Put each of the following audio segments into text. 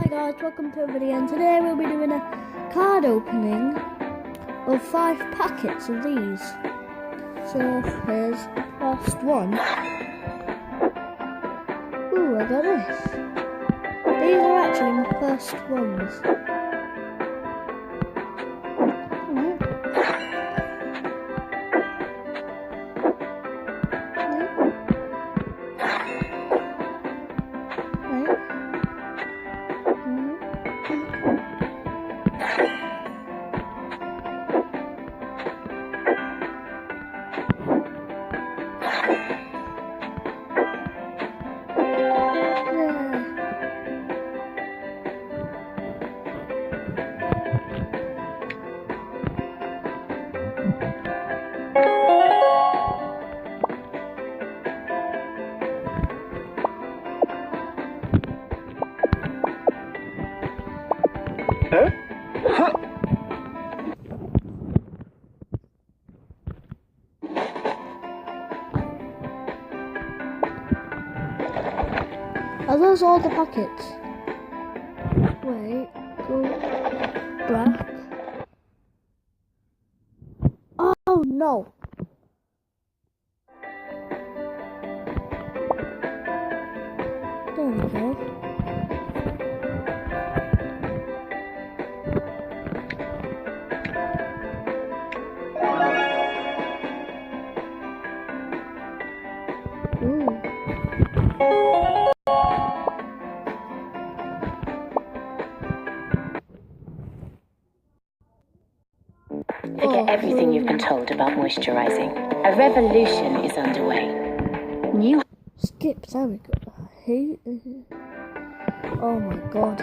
Hi guys, welcome to a video, and today we'll be doing a card opening of 5 packets of these. So here's the first one. Ooh, I got this. These are actually my first ones. Are those all the packets? Wait, go back. Oh no! There we go. Ooh. Forget everything you've been told about moisturizing. A revolution is underway. New Skip, there we go. Hey, oh my god.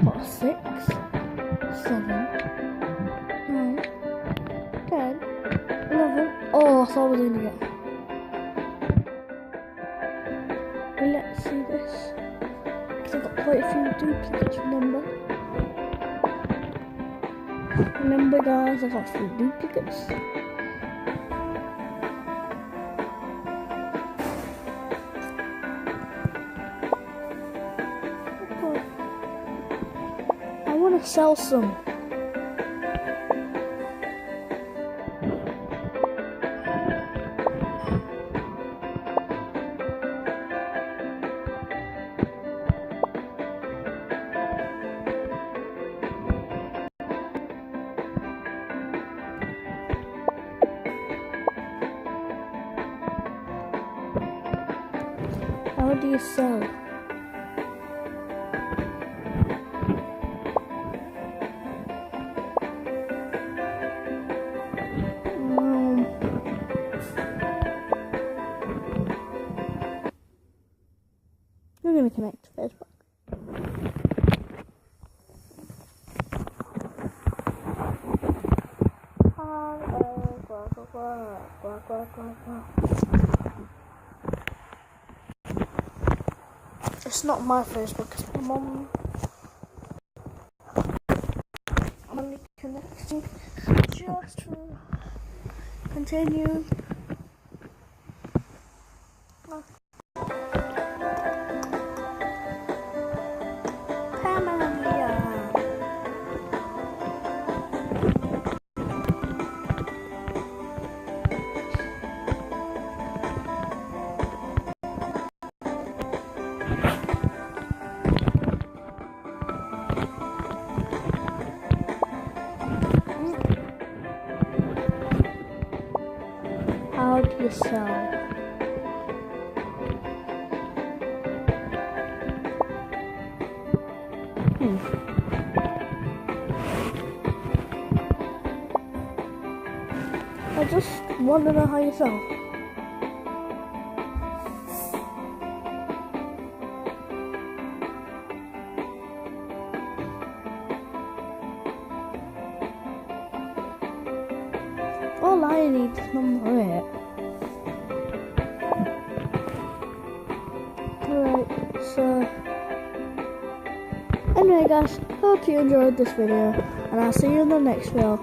What, 6, 7, 9, 10, 11. Oh, I thought we were doing it. Let's see this. Because I've got quite a few duplicates, remember? Remember guys, I got 3 duplicates. I want to sell some. How do you sell? We're going to connect to Facebook. It's not my Facebook, it's my mum. I'm only connecting just to continue. How do you sell? I just want to know how you sell. All I need is number 8. Alright, so anyway guys, hope you enjoyed this video, and I'll see you in the next video.